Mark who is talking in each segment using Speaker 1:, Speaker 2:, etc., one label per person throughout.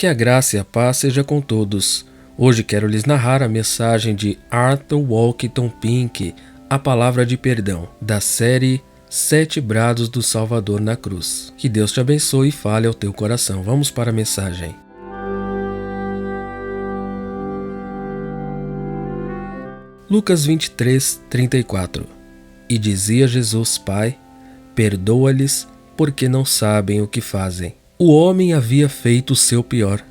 Speaker 1: Que a graça e a paz seja com todos. Hoje quero lhes narrar a mensagem de Arthur Walkington Pink, A Palavra de Perdão, da série 7 Brados do Salvador na Cruz. Que Deus te abençoe e fale ao teu coração. Vamos para a mensagem. Lucas 23, 34. E dizia Jesus: Pai, perdoa-lhes, porque não sabem o que fazem. O homem havia feito o seu pior.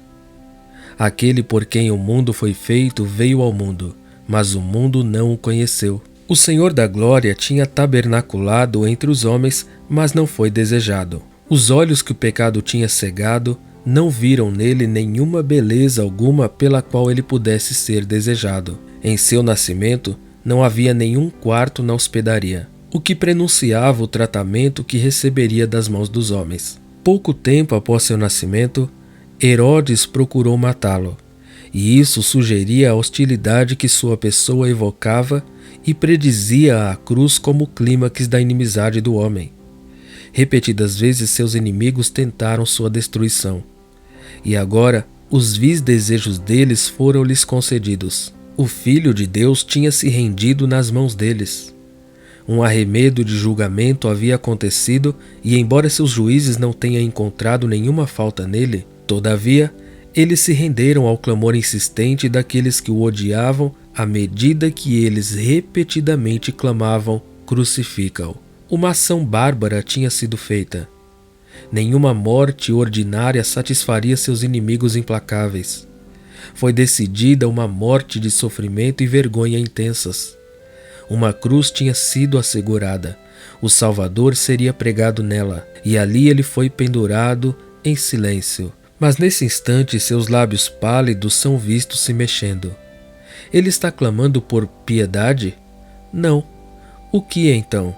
Speaker 1: Aquele por quem o mundo foi feito veio ao mundo, mas o mundo não o conheceu. O Senhor da Glória tinha tabernaculado entre os homens, mas não foi desejado. Os olhos que o pecado tinha cegado não viram nele nenhuma beleza alguma pela qual ele pudesse ser desejado. Em seu nascimento não havia nenhum quarto na hospedaria, o que prenunciava o tratamento que receberia das mãos dos homens. Pouco tempo após seu nascimento, Herodes procurou matá-lo, e isso sugeria a hostilidade que sua pessoa evocava e predizia a cruz como o clímax da inimizade do homem. Repetidas vezes seus inimigos tentaram sua destruição, e agora os vis desejos deles foram-lhes concedidos. O Filho de Deus tinha se rendido nas mãos deles. Um arremedo de julgamento havia acontecido e, embora seus juízes não tenham encontrado nenhuma falta nele, todavia, eles se renderam ao clamor insistente daqueles que o odiavam à medida que eles repetidamente clamavam: crucifica-o. Uma ação bárbara tinha sido feita. Nenhuma morte ordinária satisfaria seus inimigos implacáveis. Foi decidida uma morte de sofrimento e vergonha intensas. Uma cruz tinha sido assegurada. O Salvador seria pregado nela, e ali ele foi pendurado em silêncio. Mas nesse instante seus lábios pálidos são vistos se mexendo. Ele está clamando por piedade? Não. O que então?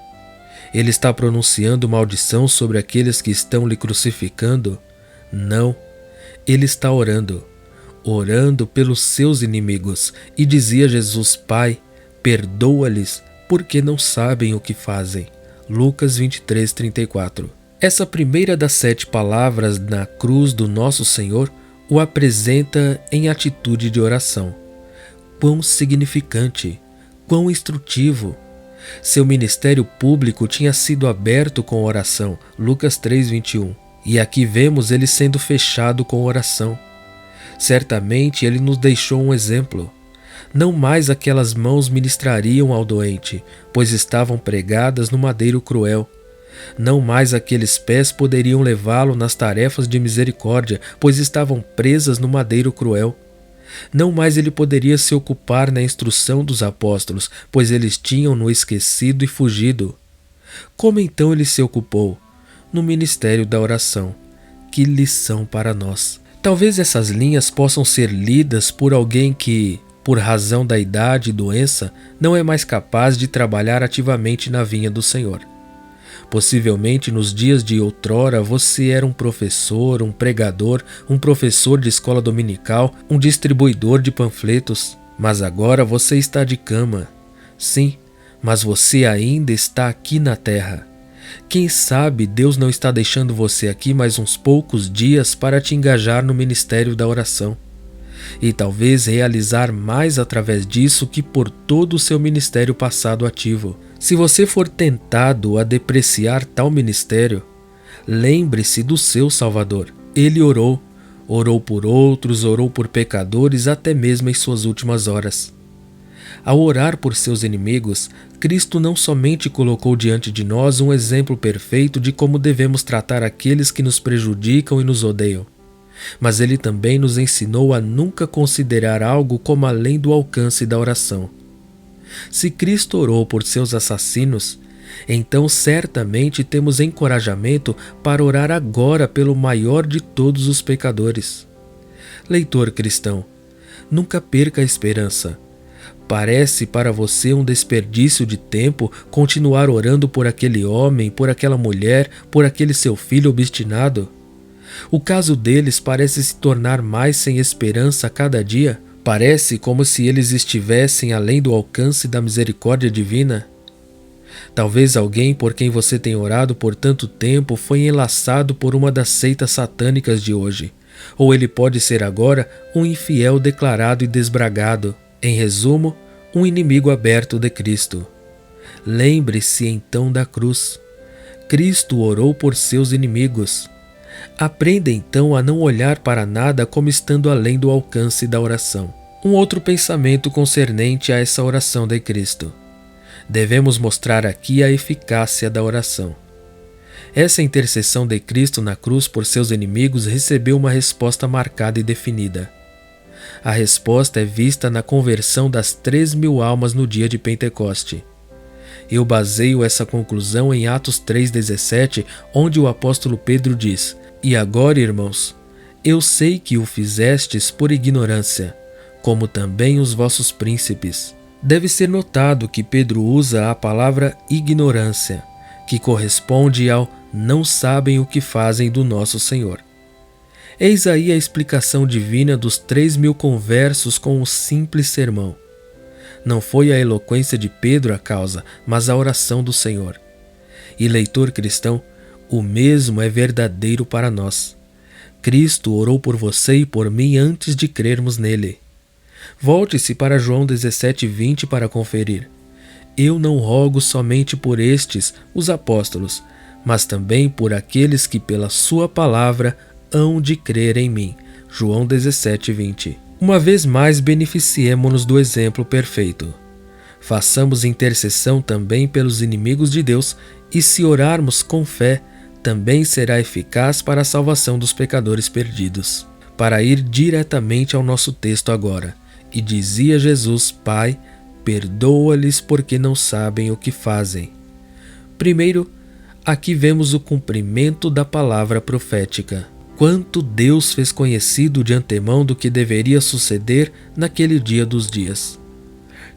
Speaker 1: Ele está pronunciando maldição sobre aqueles que estão lhe crucificando? Não. Ele está orando pelos seus inimigos, e dizia Jesus: Pai, perdoa-lhes, porque não sabem o que fazem. Lucas 23, 34. Essa primeira das 7 palavras na cruz do nosso Senhor o apresenta em atitude de oração. Quão significante, quão instrutivo! Seu ministério público tinha sido aberto com oração, Lucas 3, 21. E aqui vemos ele sendo fechado com oração. Certamente ele nos deixou um exemplo. Não mais aquelas mãos ministrariam ao doente, pois estavam pregadas no madeiro cruel. Não mais aqueles pés poderiam levá-lo nas tarefas de misericórdia, pois estavam presas no madeiro cruel. Não mais ele poderia se ocupar na instrução dos apóstolos, pois eles tinham-no esquecido e fugido. Como então ele se ocupou? No ministério da oração. Que lição para nós! Talvez essas linhas possam ser lidas por alguém que, por razão da idade e doença, não é mais capaz de trabalhar ativamente na vinha do Senhor. Possivelmente nos dias de outrora você era um professor, um pregador, um professor de escola dominical, um distribuidor de panfletos, mas agora você está de cama. Sim, mas você ainda está aqui na terra. Quem sabe Deus não está deixando você aqui mais uns poucos dias para te engajar no ministério da oração, e talvez realizar mais através disso que por todo o seu ministério passado ativo. Se você for tentado a depreciar tal ministério, lembre-se do seu Salvador. Ele orou por outros, orou por pecadores até mesmo em suas últimas horas. Ao orar por seus inimigos, Cristo não somente colocou diante de nós um exemplo perfeito de como devemos tratar aqueles que nos prejudicam e nos odeiam, mas ele também nos ensinou a nunca considerar algo como além do alcance da oração. Se Cristo orou por seus assassinos, então certamente temos encorajamento para orar agora pelo maior de todos os pecadores. Leitor cristão, nunca perca a esperança. Parece para você um desperdício de tempo continuar orando por aquele homem, por aquela mulher, por aquele seu filho obstinado? O caso deles parece se tornar mais sem esperança a cada dia. Parece como se eles estivessem além do alcance da misericórdia divina. Talvez alguém por quem você tem orado por tanto tempo foi enlaçado por uma das seitas satânicas de hoje, Ou ele pode ser agora um infiel declarado e desbragado, em resumo, um inimigo aberto de Cristo. Lembre-se então da cruz. Cristo orou por seus inimigos. Aprenda então a não olhar para nada como estando além do alcance da oração. Um outro pensamento concernente a essa oração de Cristo. Devemos mostrar aqui a eficácia da oração. Essa intercessão de Cristo na cruz por seus inimigos recebeu uma resposta marcada e definida. A resposta é vista na conversão das 3.000 almas no dia de Pentecoste. Eu baseio essa conclusão em Atos 3,17, onde o apóstolo Pedro diz: "E agora, irmãos, eu sei que o fizestes por ignorância, como também os vossos príncipes." Deve ser notado que Pedro usa a palavra ignorância, que corresponde ao "não sabem o que fazem" do nosso Senhor. Eis aí a explicação divina dos 3.000 conversos com um simples sermão. Não foi a eloquência de Pedro a causa, mas a oração do Senhor. E, leitor cristão, o mesmo é verdadeiro para nós. Cristo orou por você e por mim antes de crermos nele. Volte-se para João 17:20 para conferir. Eu não rogo somente por estes, os apóstolos, mas também por aqueles que pela sua palavra hão de crer em mim. João 17:20. Uma vez mais, beneficiemo-nos do exemplo perfeito. Façamos intercessão também pelos inimigos de Deus, e se orarmos com fé, também será eficaz para a salvação dos pecadores perdidos. Para ir diretamente ao nosso texto agora, e dizia Jesus: Pai, perdoa-lhes porque não sabem o que fazem. Primeiro, aqui vemos o cumprimento da palavra profética. Quanto Deus fez conhecido de antemão do que deveria suceder naquele dia dos dias.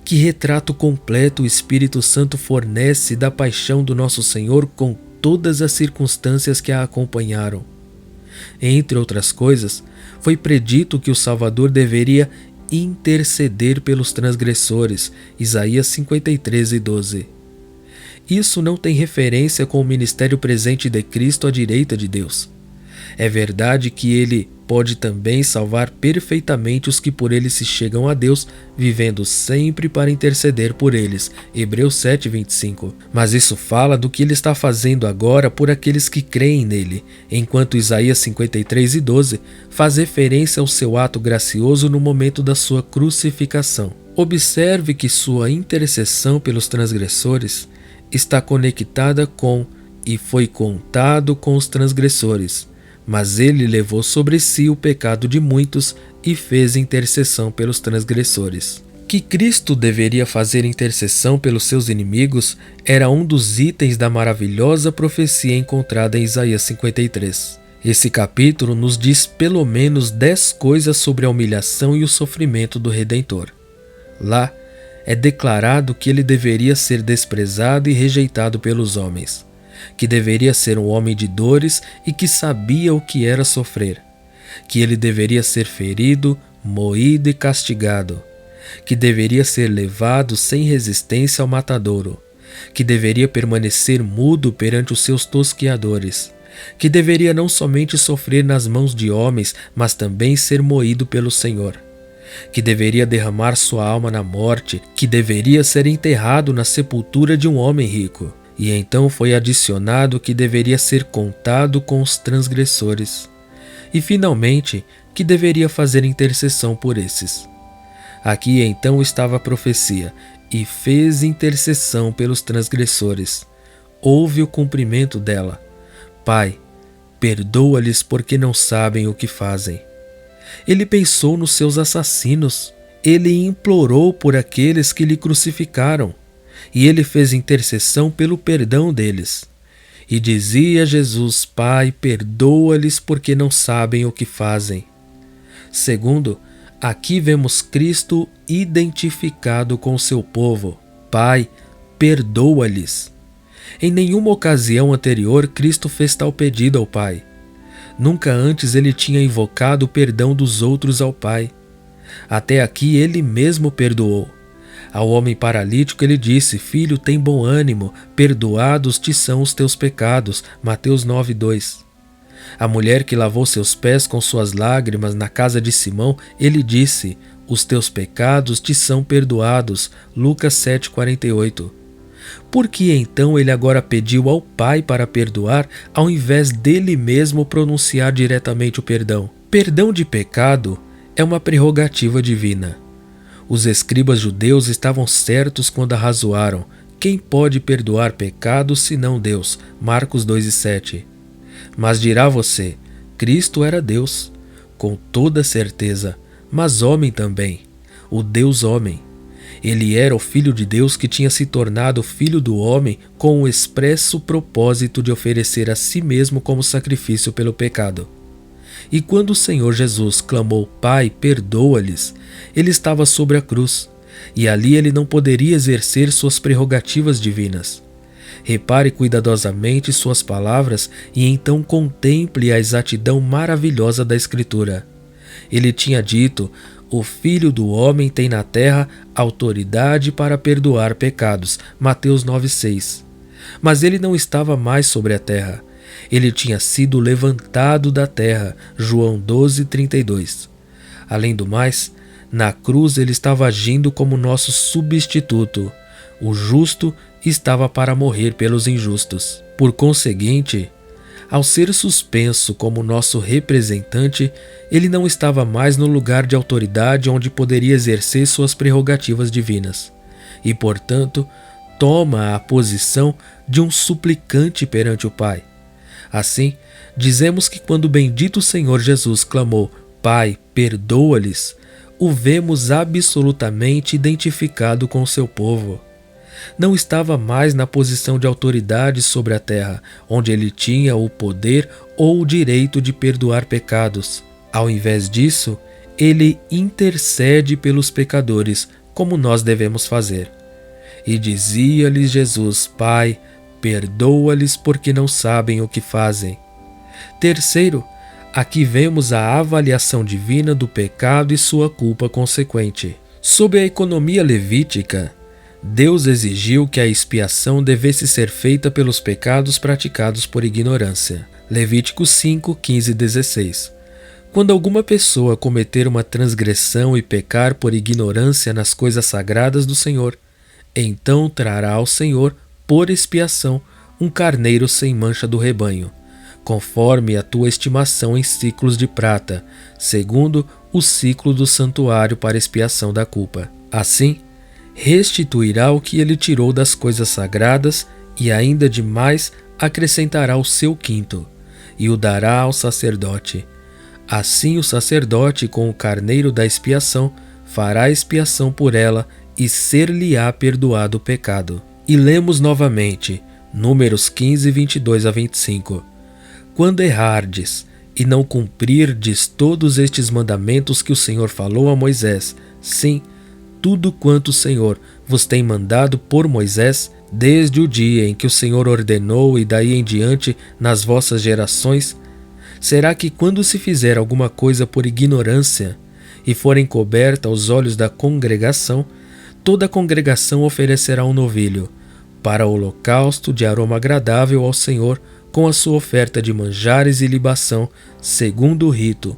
Speaker 1: Que retrato completo o Espírito Santo fornece da paixão do nosso Senhor com todas as circunstâncias que a acompanharam. Entre outras coisas, foi predito que o Salvador deveria interceder pelos transgressores, Isaías 53:12. Isso não tem referência com o ministério presente de Cristo à direita de Deus. É verdade que ele pode também salvar perfeitamente os que por ele se chegam a Deus, vivendo sempre para interceder por eles, Hebreus 7:25. Mas isso fala do que ele está fazendo agora por aqueles que creem nele, enquanto Isaías 53:12 faz referência ao seu ato gracioso no momento da sua crucificação. Observe que sua intercessão pelos transgressores está conectada com "e foi contado com os transgressores", mas ele levou sobre si o pecado de muitos e fez intercessão pelos transgressores. Que Cristo deveria fazer intercessão pelos seus inimigos era um dos itens da maravilhosa profecia encontrada em Isaías 53. Esse capítulo nos diz pelo menos 10 coisas sobre a humilhação e o sofrimento do Redentor. Lá é declarado que ele deveria ser desprezado e rejeitado pelos homens, que deveria ser um homem de dores e que sabia o que era sofrer, que ele deveria ser ferido, moído e castigado, que deveria ser levado sem resistência ao matadouro, que deveria permanecer mudo perante os seus tosqueadores, que deveria não somente sofrer nas mãos de homens, mas também ser moído pelo Senhor, que deveria derramar sua alma na morte, que deveria ser enterrado na sepultura de um homem rico. E então foi adicionado que deveria ser contado com os transgressores. E finalmente, que deveria fazer intercessão por esses. Aqui então estava a profecia: "E fez intercessão pelos transgressores." Houve o cumprimento dela. Pai, perdoa-lhes porque não sabem o que fazem. Ele pensou nos seus assassinos. Ele implorou por aqueles que lhe crucificaram. E ele fez intercessão pelo perdão deles. E dizia Jesus: Pai, perdoa-lhes porque não sabem o que fazem. Segundo, aqui vemos Cristo identificado com seu povo. Pai, perdoa-lhes. Em nenhuma ocasião anterior Cristo fez tal pedido ao Pai. Nunca antes ele tinha invocado o perdão dos outros ao Pai. Até aqui ele mesmo perdoou. Ao homem paralítico ele disse: Filho, tem bom ânimo, perdoados te são os teus pecados. Mateus 9:2. A mulher que lavou seus pés com suas lágrimas na casa de Simão, ele disse: os teus pecados te são perdoados. Lucas 7,48. Por que então ele agora pediu ao Pai para perdoar, ao invés dele mesmo pronunciar diretamente o perdão? Perdão de pecado é uma prerrogativa divina. Os escribas judeus estavam certos quando arrazoaram: quem pode perdoar pecados senão Deus? Marcos 2,7. Mas dirá você: Cristo era Deus, com toda certeza, mas homem também, o Deus homem. Ele era o Filho de Deus que tinha se tornado filho do homem com o expresso propósito de oferecer a si mesmo como sacrifício pelo pecado. E quando o Senhor Jesus clamou: Pai, perdoa-lhes, ele estava sobre a cruz, e ali ele não poderia exercer suas prerrogativas divinas. Repare cuidadosamente suas palavras e então contemple a exatidão maravilhosa da Escritura. Ele tinha dito: o Filho do Homem tem na terra autoridade para perdoar pecados. Mateus 9,6. Mas ele não estava mais sobre a terra. Ele tinha sido levantado da terra. João 12,32. Além do mais, na cruz ele estava agindo como nosso substituto. O justo estava para morrer pelos injustos. Por conseguinte, ao ser suspenso como nosso representante, ele não estava mais no lugar de autoridade onde poderia exercer suas prerrogativas divinas, e, portanto, toma a posição de um suplicante perante o Pai. Assim, dizemos que quando o bendito Senhor Jesus clamou: Pai, perdoa-lhes, o vemos absolutamente identificado com o seu povo. Não estava mais na posição de autoridade sobre a terra, onde ele tinha o poder ou o direito de perdoar pecados. Ao invés disso, ele intercede pelos pecadores, como nós devemos fazer. E dizia-lhes Jesus: Pai, perdoa-lhes porque não sabem o que fazem. Terceiro, aqui vemos a avaliação divina do pecado e sua culpa consequente. Sob a economia levítica, Deus exigiu que a expiação devesse ser feita pelos pecados praticados por ignorância. Levítico 5, 15 e 16. Quando alguma pessoa cometer uma transgressão e pecar por ignorância nas coisas sagradas do Senhor, então trará ao Senhor, por expiação, um carneiro sem mancha do rebanho, conforme a tua estimação em ciclos de prata, segundo o ciclo do santuário para expiação da culpa. Assim, restituirá o que ele tirou das coisas sagradas e ainda de mais acrescentará o seu quinto, e o dará ao sacerdote. Assim o sacerdote, com o carneiro da expiação, fará expiação por ela e ser-lhe-á perdoado o pecado. E lemos novamente, Números 15, 22 a 25. Quando errardes e não cumprirdes todos estes mandamentos que o Senhor falou a Moisés, sim, tudo quanto o Senhor vos tem mandado por Moisés, desde o dia em que o Senhor ordenou e daí em diante nas vossas gerações, será que quando se fizer alguma coisa por ignorância e for encoberta aos olhos da congregação, toda a congregação oferecerá um novilho para holocausto de aroma agradável ao Senhor, com a sua oferta de manjares e libação, segundo o rito,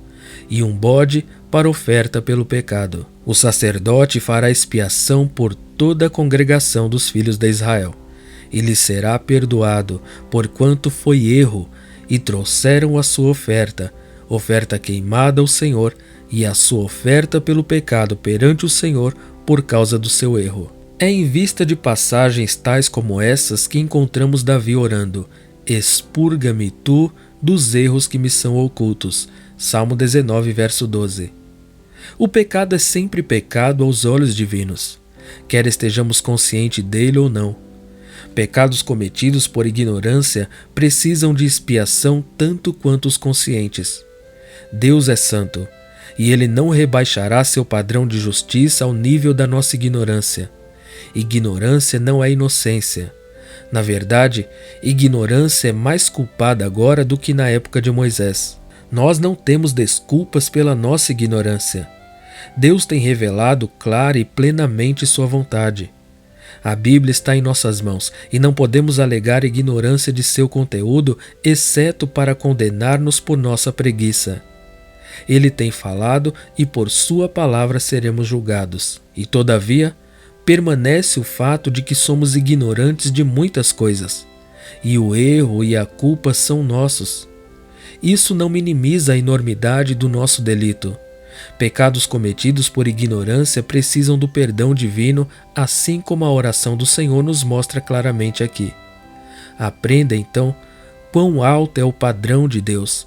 Speaker 1: e um bode para oferta pelo pecado. O sacerdote fará expiação por toda a congregação dos filhos de Israel, e lhe será perdoado, porquanto foi erro, e trouxeram a sua oferta queimada ao Senhor, e a sua oferta pelo pecado perante o Senhor por causa do seu erro. É em vista de passagens tais como essas que encontramos Davi orando: expurga-me tu dos erros que me são ocultos. Salmo 19, verso 12. O pecado é sempre pecado aos olhos divinos, quer estejamos conscientes dele ou não. Pecados cometidos por ignorância precisam de expiação tanto quanto os conscientes. Deus é santo, e ele não rebaixará seu padrão de justiça ao nível da nossa ignorância. Ignorância não é inocência. Na verdade, ignorância é mais culpada agora do que na época de Moisés. Nós não temos desculpas pela nossa ignorância. Deus tem revelado clara e plenamente sua vontade. A Bíblia está em nossas mãos e não podemos alegar ignorância de seu conteúdo, exceto para condenar-nos por nossa preguiça. Ele tem falado e por sua palavra seremos julgados. E todavia, permanece o fato de que somos ignorantes de muitas coisas. E o erro e a culpa são nossos. Isso não minimiza a enormidade do nosso delito. Pecados cometidos por ignorância precisam do perdão divino, assim como a oração do Senhor nos mostra claramente aqui. Aprenda, então, quão alto é o padrão de Deus,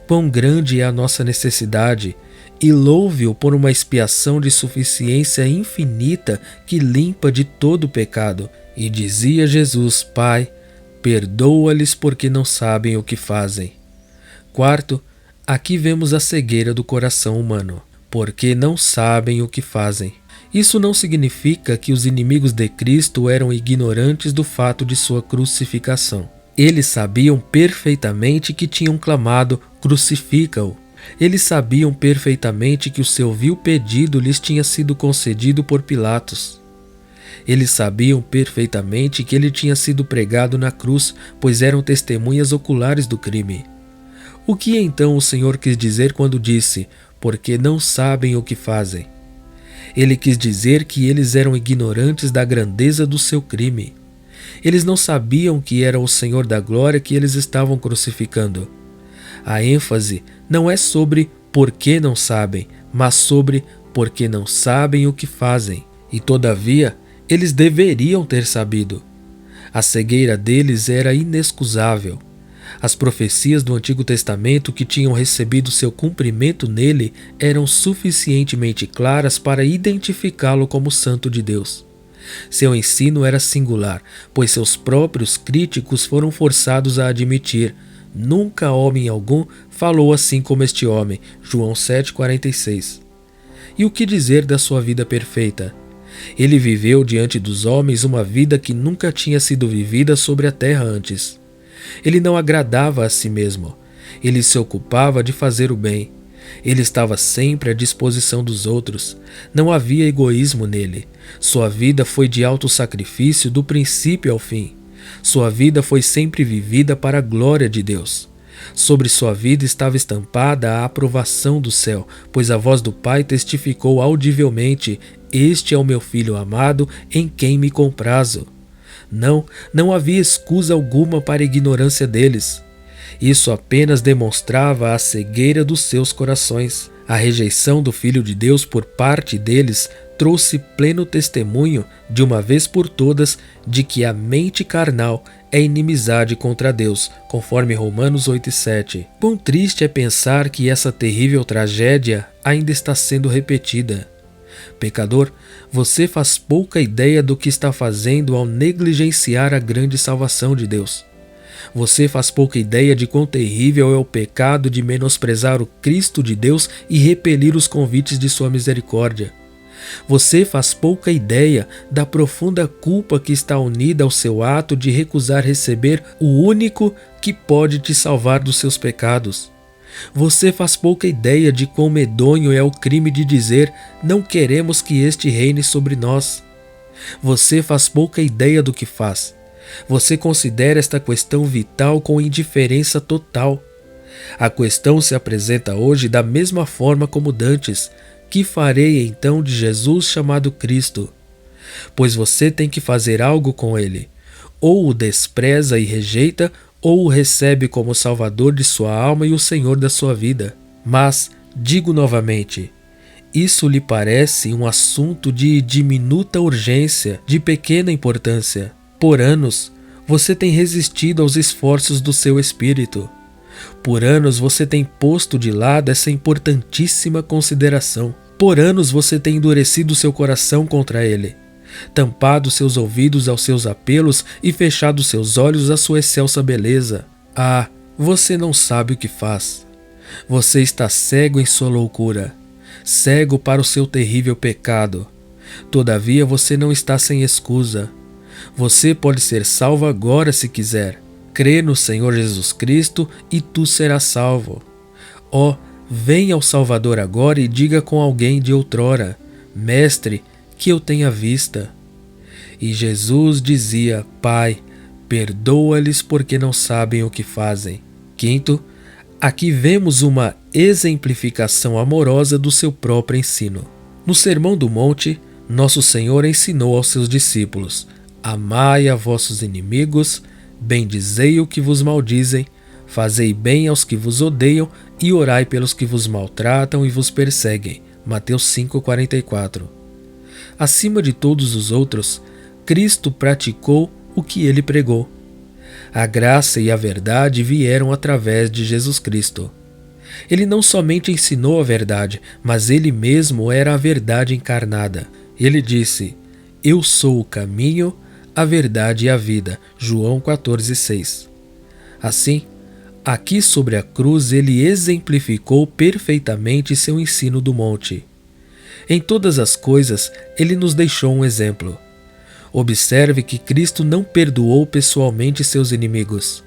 Speaker 1: quão grande é a nossa necessidade, e louve-o por uma expiação de suficiência infinita que limpa de todo pecado. E dizia Jesus: Pai, perdoa-lhes porque não sabem o que fazem. Quarto, aqui vemos a cegueira do coração humano, porque não sabem o que fazem. Isso não significa que os inimigos de Cristo eram ignorantes do fato de sua crucificação. Eles sabiam perfeitamente que tinham clamado: crucifica-o. Eles sabiam perfeitamente que o seu vil pedido lhes tinha sido concedido por Pilatos. Eles sabiam perfeitamente que ele tinha sido pregado na cruz, pois eram testemunhas oculares do crime. O que então o Senhor quis dizer quando disse: porque não sabem o que fazem? Ele quis dizer que eles eram ignorantes da grandeza do seu crime. Eles não sabiam que era o Senhor da glória que eles estavam crucificando. A ênfase não é sobre porque não sabem, mas sobre porque não sabem o que fazem. E todavia, eles deveriam ter sabido. A cegueira deles era inexcusável. As profecias do Antigo Testamento que tinham recebido seu cumprimento nele eram suficientemente claras para identificá-lo como Santo de Deus. Seu ensino era singular, pois seus próprios críticos foram forçados a admitir: nunca homem algum falou assim como este homem. João 7,46. E o que dizer da sua vida perfeita? Ele viveu diante dos homens uma vida que nunca tinha sido vivida sobre a terra antes. Ele não agradava a si mesmo. Ele se ocupava de fazer o bem. Ele estava sempre à disposição dos outros. Não havia egoísmo nele. Sua vida foi de autossacrifício do princípio ao fim. Sua vida foi sempre vivida para a glória de Deus. Sobre sua vida estava estampada a aprovação do céu, pois a voz do Pai testificou audivelmente: este é o meu Filho amado, em quem me comprazo. Não havia escusa alguma para a ignorância deles. Isso apenas demonstrava a cegueira dos seus corações. A rejeição do Filho de Deus por parte deles trouxe pleno testemunho, de uma vez por todas, de que a mente carnal é inimizade contra Deus, conforme Romanos 8,7. Quão triste é pensar que essa terrível tragédia ainda está sendo repetida. Pecador, você faz pouca ideia do que está fazendo ao negligenciar a grande salvação de Deus. Você faz pouca ideia de quão terrível é o pecado de menosprezar o Cristo de Deus e repelir os convites de sua misericórdia. Você faz pouca ideia da profunda culpa que está unida ao seu ato de recusar receber o único que pode te salvar dos seus pecados. Você faz pouca ideia de quão medonho é o crime de dizer: não queremos que este reine sobre nós. Você faz pouca ideia do que faz. Você considera esta questão vital com indiferença total. A questão se apresenta hoje da mesma forma como dantes: que farei então de Jesus chamado Cristo? Pois você tem que fazer algo com ele. Ou o despreza e rejeita, ou o recebe como Salvador de sua alma e o Senhor da sua vida. Mas, digo novamente, isso lhe parece um assunto de diminuta urgência, de pequena importância. Por anos, você tem resistido aos esforços do seu espírito. Por anos você tem posto de lado essa importantíssima consideração. Por anos você tem endurecido seu coração contra ele, tampado seus ouvidos aos seus apelos e fechado seus olhos à sua excelsa beleza. Ah, você não sabe o que faz. Você está cego em sua loucura, cego para o seu terrível pecado. Todavia você não está sem escusa. Você pode ser salvo agora se quiser. Crê no Senhor Jesus Cristo e tu serás salvo. Ó, venha ao Salvador agora e diga com alguém de outrora: Mestre, que eu tenha vista. E Jesus dizia: Pai, perdoa-lhes porque não sabem o que fazem. Quinto, aqui vemos uma exemplificação amorosa do seu próprio ensino. No Sermão do Monte, nosso Senhor ensinou aos seus discípulos: Amai a vossos inimigos, bendizei o que vos maldizem, fazei bem aos que vos odeiam e orai pelos que vos maltratam e vos perseguem. Mateus 5,44. Acima de todos os outros, Cristo praticou o que ele pregou. A graça e a verdade vieram através de Jesus Cristo. Ele não somente ensinou a verdade, mas ele mesmo era a verdade encarnada. Ele disse: Eu sou o caminho, a verdade e a vida. João 14,6. Assim, aqui sobre a cruz ele exemplificou perfeitamente seu ensino do monte. Em todas as coisas, ele nos deixou um exemplo. Observe que Cristo não perdoou pessoalmente seus inimigos.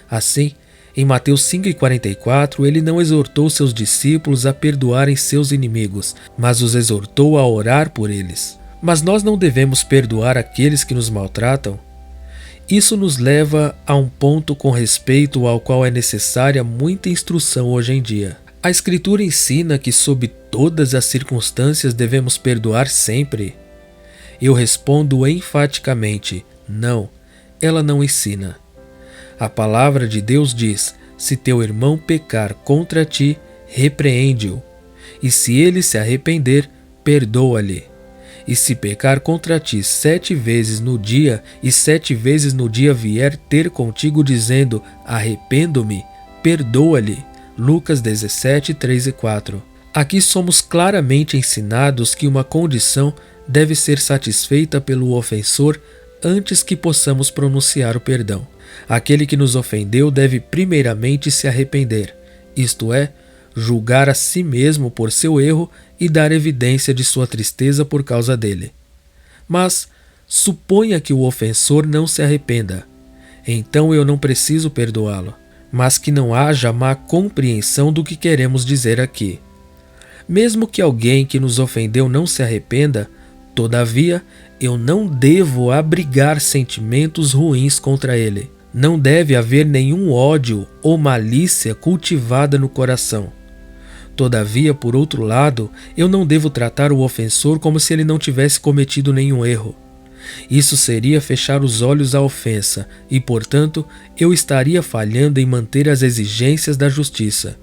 Speaker 1: Assim, em Mateus 5,44, ele não exortou seus discípulos a perdoarem seus inimigos, mas os exortou a orar por eles. Mas nós não devemos perdoar aqueles que nos maltratam? Isso nos leva a um ponto com respeito ao qual é necessária muita instrução hoje em dia. A Escritura ensina que sob todas as circunstâncias devemos perdoar sempre? Eu respondo enfaticamente: não, ela não ensina. A palavra de Deus diz: se teu irmão pecar contra ti, repreende-o, e se ele se arrepender, perdoa-lhe. E se pecar contra ti 7 vezes no dia, e 7 vezes no dia vier ter contigo dizendo: arrependo-me, perdoa-lhe. Lucas 17, 3 e 4. Aqui somos claramente ensinados que uma condição deve ser satisfeita pelo ofensor antes que possamos pronunciar o perdão. Aquele que nos ofendeu deve primeiramente se arrepender, isto é, julgar a si mesmo por seu erro e dar evidência de sua tristeza por causa dele. Mas suponha que o ofensor não se arrependa. Então eu não preciso perdoá-lo, mas que não haja má compreensão do que queremos dizer aqui. Mesmo que alguém que nos ofendeu não se arrependa, todavia, eu não devo abrigar sentimentos ruins contra ele. Não deve haver nenhum ódio ou malícia cultivada no coração. Todavia, por outro lado, eu não devo tratar o ofensor como se ele não tivesse cometido nenhum erro. Isso seria fechar os olhos à ofensa e, portanto, eu estaria falhando em manter as exigências da justiça.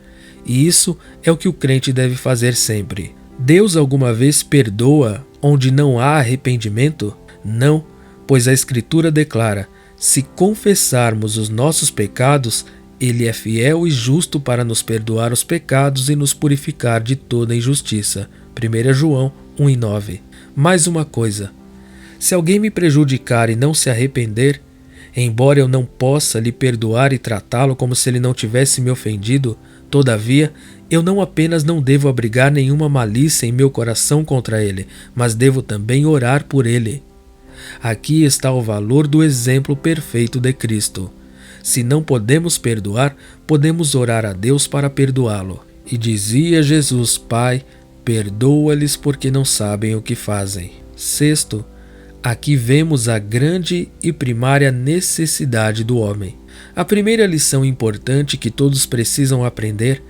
Speaker 1: E isso é o que o crente deve fazer sempre. Deus alguma vez perdoa onde não há arrependimento? Não, pois a Escritura declara: se confessarmos os nossos pecados, Ele é fiel e justo para nos perdoar os pecados e nos purificar de toda injustiça. 1 João 1,9. Mais uma coisa: se alguém me prejudicar e não se arrepender, embora eu não possa lhe perdoar e tratá-lo como se ele não tivesse me ofendido, todavia, eu não apenas não devo abrigar nenhuma malícia em meu coração contra ele, mas devo também orar por ele. Aqui está o valor do exemplo perfeito de Cristo. Se não podemos perdoar, podemos orar a Deus para perdoá-lo. E dizia Jesus: Pai, perdoa-lhes porque não sabem o que fazem. Sexto, aqui vemos a grande e primária necessidade do homem. A primeira lição importante que todos precisam aprender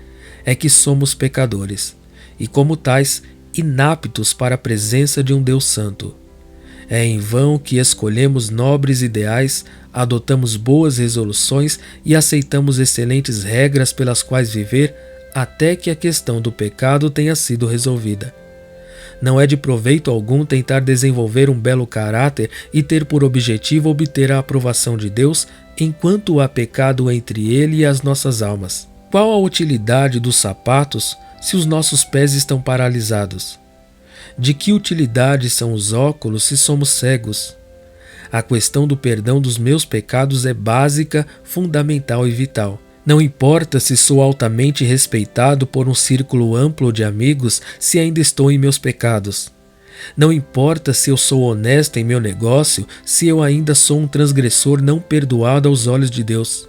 Speaker 1: é que somos pecadores e, como tais, inaptos para a presença de um Deus Santo. É em vão que escolhemos nobres ideais, adotamos boas resoluções e aceitamos excelentes regras pelas quais viver até que a questão do pecado tenha sido resolvida. Não é de proveito algum tentar desenvolver um belo caráter e ter por objetivo obter a aprovação de Deus enquanto há pecado entre Ele e as nossas almas. Qual a utilidade dos sapatos se os nossos pés estão paralisados? De que utilidade são os óculos se somos cegos? A questão do perdão dos meus pecados é básica, fundamental e vital. Não importa se sou altamente respeitado por um círculo amplo de amigos se ainda estou em meus pecados. Não importa se eu sou honesto em meu negócio se eu ainda sou um transgressor não perdoado aos olhos de Deus.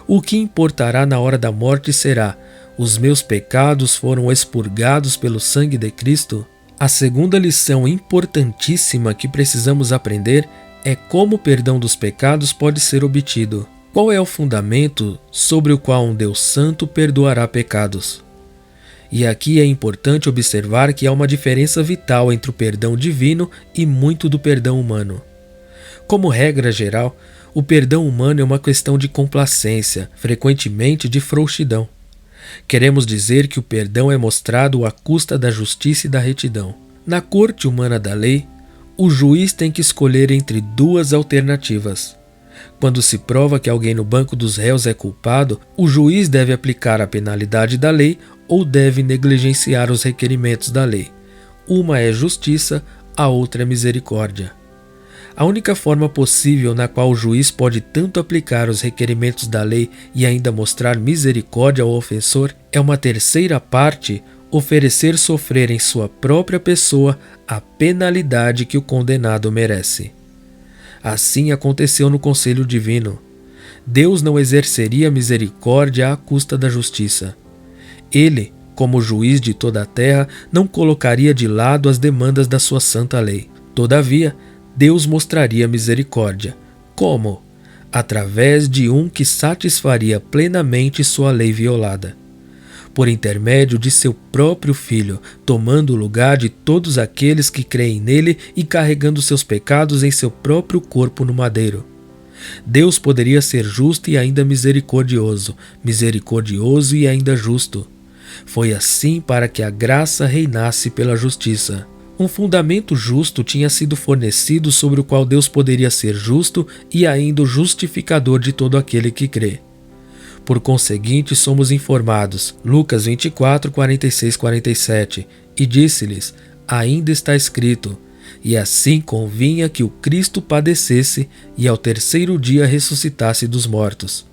Speaker 1: O que importará na hora da morte será: os meus pecados foram expurgados pelo sangue de Cristo? A segunda lição importantíssima que precisamos aprender é como o perdão dos pecados pode ser obtido. Qual é o fundamento sobre o qual um Deus Santo perdoará pecados? E aqui é importante observar que há uma diferença vital entre o perdão divino e muito do perdão humano. Como regra geral, o perdão humano é uma questão de complacência, frequentemente de frouxidão. Queremos dizer que o perdão é mostrado à custa da justiça e da retidão. Na corte humana da lei, o juiz tem que escolher entre duas alternativas. Quando se prova que alguém no banco dos réus é culpado, o juiz deve aplicar a penalidade da lei ou deve negligenciar os requerimentos da lei. Uma é justiça, a outra é misericórdia. A única forma possível na qual o juiz pode tanto aplicar os requerimentos da lei e ainda mostrar misericórdia ao ofensor é uma terceira parte oferecer sofrer em sua própria pessoa a penalidade que o condenado merece. Assim aconteceu no conselho divino. Deus não exerceria misericórdia à custa da justiça. Ele, como juiz de toda a terra, não colocaria de lado as demandas da sua santa lei. Todavia, Deus mostraria misericórdia. Como? Através de um que satisfaria plenamente sua lei violada. Por intermédio de seu próprio Filho, tomando o lugar de todos aqueles que creem nele e carregando seus pecados em seu próprio corpo no madeiro. Deus poderia ser justo e ainda misericordioso, misericordioso e ainda justo. Foi assim para que a graça reinasse pela justiça. Um fundamento justo tinha sido fornecido sobre o qual Deus poderia ser justo e ainda o justificador de todo aquele que crê. Por conseguinte, somos informados, Lucas 24, 46, 47, e disse-lhes, ainda está escrito, e assim convinha que o Cristo padecesse e ao terceiro dia ressuscitasse dos mortos.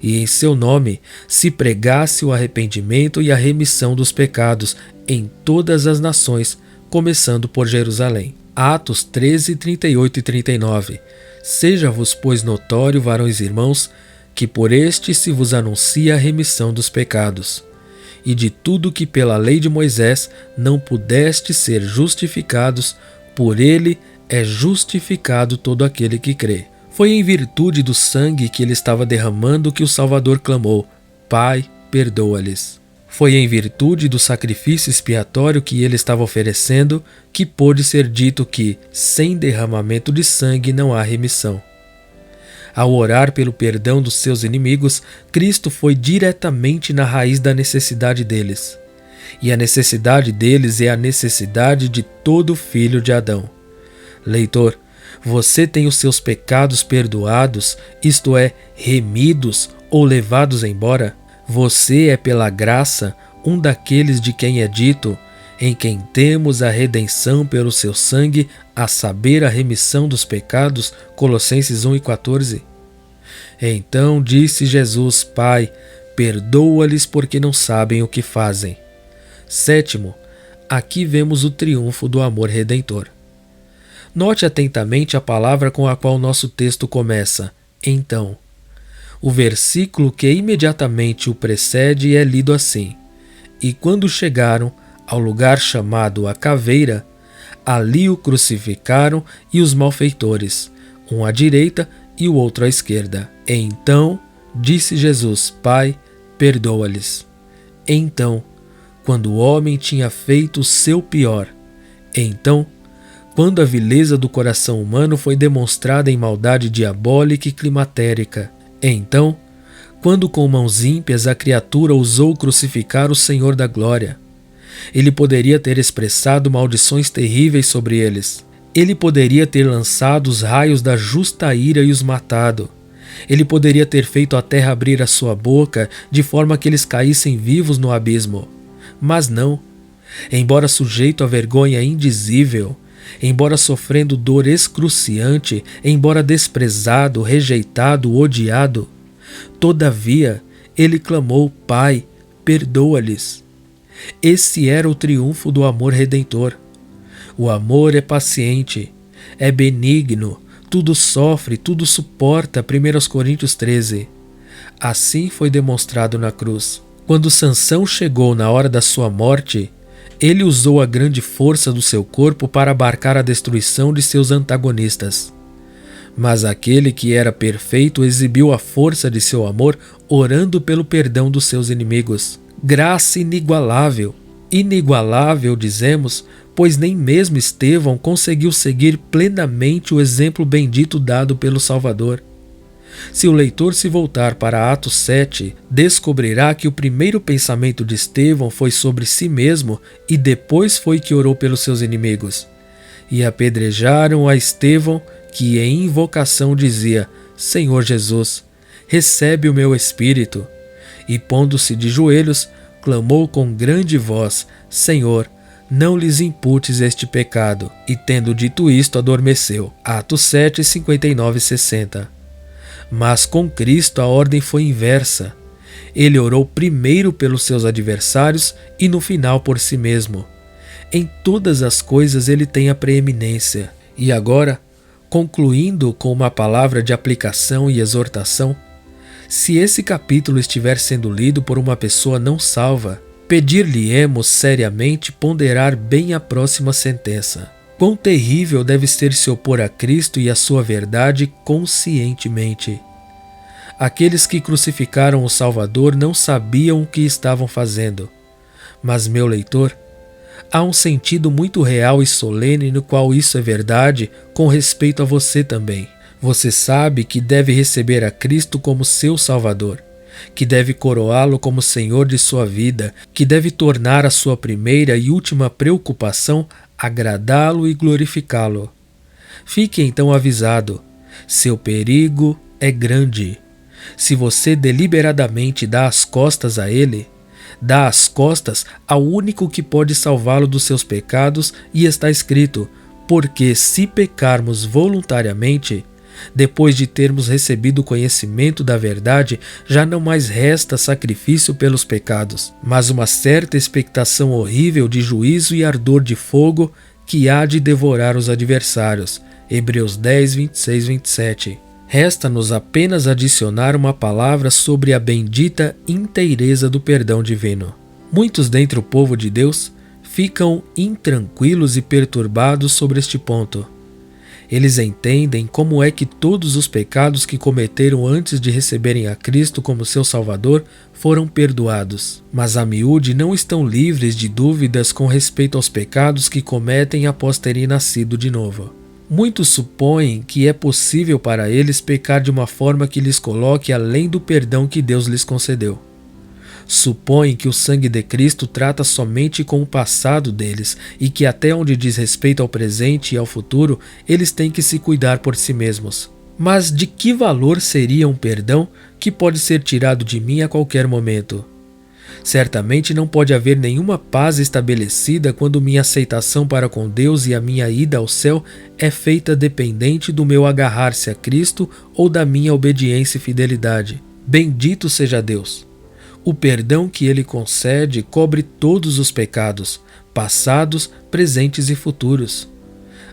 Speaker 1: E em seu nome se pregasse o arrependimento e a remissão dos pecados em todas as nações, começando por Jerusalém. Atos 13, 38 e 39. Seja-vos, pois, notório, varões e irmãos, que por este se vos anuncia a remissão dos pecados. E de tudo que pela lei de Moisés não pudeste ser justificados, por ele é justificado todo aquele que crê. Foi em virtude do sangue que ele estava derramando que o Salvador clamou, Pai, perdoa-lhes. Foi em virtude do sacrifício expiatório que ele estava oferecendo que pôde ser dito que, sem derramamento de sangue, não há remissão. Ao orar pelo perdão dos seus inimigos, Cristo foi diretamente na raiz da necessidade deles. E a necessidade deles é a necessidade de todo filho de Adão. Leitor, você tem os seus pecados perdoados, isto é, remidos ou levados embora? Você é pela graça um daqueles de quem é dito, em quem temos a redenção pelo seu sangue, a saber, a remissão dos pecados, Colossenses 1:14. Então disse Jesus, Pai, perdoa-lhes porque não sabem o que fazem. Sétimo, aqui vemos o triunfo do amor redentor. Note atentamente a palavra com a qual nosso texto começa, então. O versículo que imediatamente o precede é lido assim: E quando chegaram ao lugar chamado a Caveira, ali o crucificaram e os malfeitores, um à direita e o outro à esquerda. Então disse Jesus, Pai, perdoa-lhes. Então, quando o homem tinha feito o seu pior, então, quando a vileza do coração humano foi demonstrada em maldade diabólica e climatérica, então, quando com mãos ímpias a criatura ousou crucificar o Senhor da glória, ele poderia ter expressado maldições terríveis sobre eles. Ele poderia ter lançado os raios da justa ira e os matado. Ele poderia ter feito a terra abrir a sua boca de forma que eles caíssem vivos no abismo. Mas não. Embora sujeito a vergonha indizível, embora sofrendo dor excruciante, embora desprezado, rejeitado, odiado, todavia ele clamou, Pai, perdoa-lhes. Esse era o triunfo do amor redentor. O amor é paciente, é benigno, tudo sofre, tudo suporta, 1 Coríntios 13. Assim foi demonstrado na cruz. Quando Sansão chegou na hora da sua morte, Ele usou a grande força do seu corpo para abarcar a destruição de seus antagonistas. Mas aquele que era perfeito exibiu a força de seu amor orando pelo perdão dos seus inimigos. Graça inigualável. Inigualável, dizemos, pois nem mesmo Estevão conseguiu seguir plenamente o exemplo bendito dado pelo Salvador. Se o leitor se voltar para Atos 7, descobrirá que o primeiro pensamento de Estevão foi sobre si mesmo e depois foi que orou pelos seus inimigos. E apedrejaram a Estevão, que em invocação dizia: Senhor Jesus, recebe o meu espírito. E pondo-se de joelhos, clamou com grande voz: Senhor, não lhes imputes este pecado. E tendo dito isto, adormeceu. Atos 7, 59 e 60. Mas com Cristo a ordem foi inversa. Ele orou primeiro pelos seus adversários e no final por si mesmo. Em todas as coisas ele tem a preeminência. E agora, concluindo com uma palavra de aplicação e exortação, se esse capítulo estiver sendo lido por uma pessoa não salva, pedir-lhe-emos seriamente ponderar bem a próxima sentença. Quão terrível deve ser se opor a Cristo e a sua verdade conscientemente. Aqueles que crucificaram o Salvador não sabiam o que estavam fazendo. Mas, meu leitor, há um sentido muito real e solene no qual isso é verdade com respeito a você também. Você sabe que deve receber a Cristo como seu Salvador, que deve coroá-lo como Senhor de sua vida, que deve tornar a sua primeira e última preocupação agradá-lo e glorificá-lo. Fique então avisado, seu perigo é grande. Se você deliberadamente dá as costas a ele, dá as costas ao único que pode salvá-lo dos seus pecados, e está escrito: porque se pecarmos voluntariamente, depois de termos recebido o conhecimento da verdade, já não mais resta sacrifício pelos pecados, mas uma certa expectação horrível de juízo e ardor de fogo que há de devorar os adversários. Hebreus 10, 26, 27. Resta-nos apenas adicionar uma palavra sobre a bendita inteireza do perdão divino. Muitos dentre o povo de Deus ficam intranquilos e perturbados sobre este ponto. Eles entendem como é que todos os pecados que cometeram antes de receberem a Cristo como seu Salvador foram perdoados, mas a miúde não estão livres de dúvidas com respeito aos pecados que cometem após terem nascido de novo. Muitos supõem que é possível para eles pecar de uma forma que lhes coloque além do perdão que Deus lhes concedeu. Supõem que o sangue de Cristo trata somente com o passado deles e que até onde diz respeito ao presente e ao futuro, eles têm que se cuidar por si mesmos. Mas de que valor seria um perdão que pode ser tirado de mim a qualquer momento? Certamente não pode haver nenhuma paz estabelecida quando minha aceitação para com Deus e a minha ida ao céu é feita dependente do meu agarrar-se a Cristo ou da minha obediência e fidelidade. Bendito seja Deus! O perdão que Ele concede cobre todos os pecados, passados, presentes e futuros.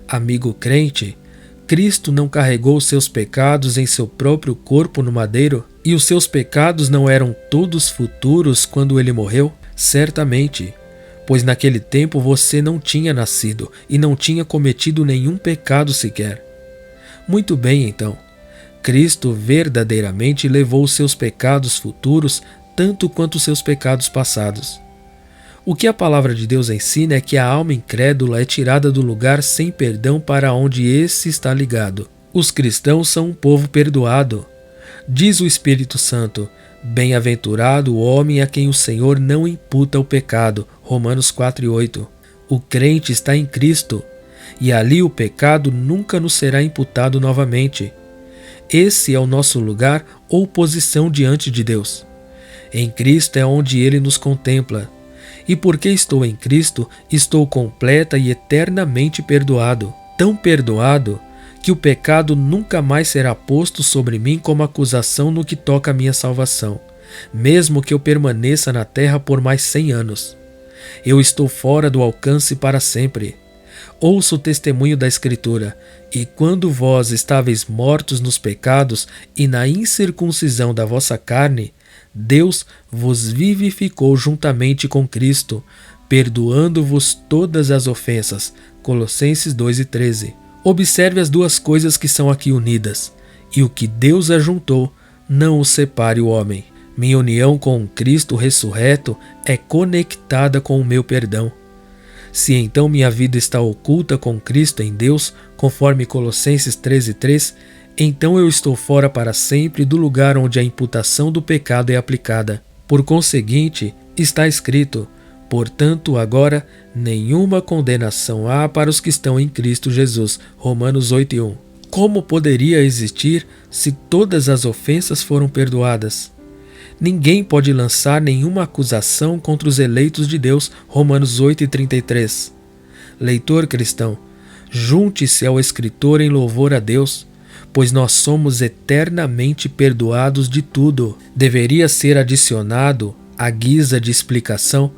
Speaker 1: Amigo crente, Cristo não carregou seus pecados em seu próprio corpo no madeiro? E os seus pecados não eram todos futuros quando Ele morreu? Certamente, pois naquele tempo você não tinha nascido e não tinha cometido nenhum pecado sequer. Muito bem, então. Cristo verdadeiramente levou os seus pecados futuros tanto quanto os seus pecados passados. O que a palavra de Deus ensina é que a alma incrédula é tirada do lugar sem perdão para onde esse está ligado. Os cristãos são um povo perdoado. Diz o Espírito Santo: bem-aventurado o homem a quem o Senhor não imputa o pecado. Romanos 4:8. O crente está em Cristo, e ali o pecado nunca nos será imputado novamente. Esse é o nosso lugar ou posição diante de Deus. Em Cristo é onde Ele nos contempla. E porque estou em Cristo, estou completa e eternamente perdoado. Tão perdoado que o pecado nunca mais será posto sobre mim como acusação no que toca à minha salvação, mesmo que eu permaneça na terra por mais 100 anos. Eu estou fora do alcance para sempre. Ouço o testemunho da Escritura: e quando vós estáveis mortos nos pecados e na incircuncisão da vossa carne, Deus vos vivificou juntamente com Cristo. perdoando-vos todas as ofensas. Colossenses 2:13. Observe as duas coisas que são aqui unidas. E o que Deus ajuntou, não o separe o homem. Minha união com Cristo ressurreto é conectada com o meu perdão. Se então minha vida está oculta com Cristo em Deus, conforme Colossenses 13:3, então eu estou fora para sempre do lugar onde a imputação do pecado é aplicada. Por conseguinte, está escrito: portanto, agora nenhuma condenação há para os que estão em Cristo Jesus. Romanos 8:1. Como poderia existir se todas as ofensas foram perdoadas? Ninguém pode lançar nenhuma acusação contra os eleitos de Deus. Romanos 8:33. Leitor cristão, junte-se ao escritor em louvor a Deus, pois nós somos eternamente perdoados de tudo. Deveria ser adicionado, à guisa de explicação,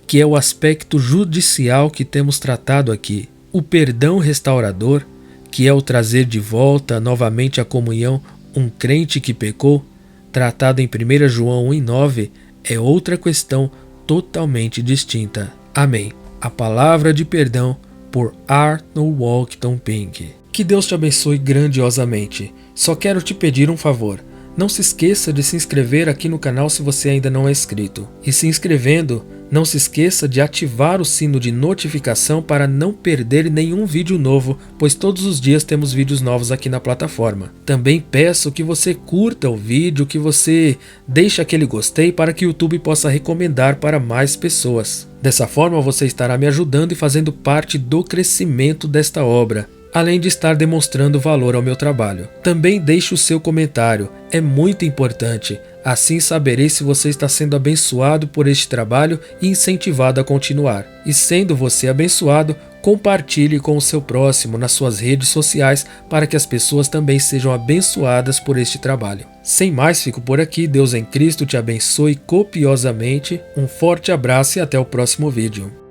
Speaker 1: que é o aspecto judicial que temos tratado aqui. O perdão restaurador, que é o trazer de volta novamente à comunhão um crente que pecou, tratado em 1 João 1:9, é outra questão totalmente distinta. Amém. A palavra de perdão por Arnold Walkton Pink. Que Deus te abençoe grandiosamente. Só quero te pedir um favor. Não se esqueça de se inscrever aqui no canal se você ainda não é inscrito. E se inscrevendo, não se esqueça de ativar o sino de notificação para não perder nenhum vídeo novo, pois todos os dias temos vídeos novos aqui na plataforma. Também peço que você curta o vídeo, que você deixe aquele gostei para que o YouTube possa recomendar para mais pessoas. Dessa forma você estará me ajudando e fazendo parte do crescimento desta obra, além de estar demonstrando valor ao meu trabalho. Também deixe o seu comentário, é muito importante. Assim saberei se você está sendo abençoado por este trabalho e incentivado a continuar. E sendo você abençoado, compartilhe com o seu próximo nas suas redes sociais para que as pessoas também sejam abençoadas por este trabalho. Sem mais, fico por aqui. Deus em Cristo te abençoe copiosamente. Um forte abraço e até o próximo vídeo.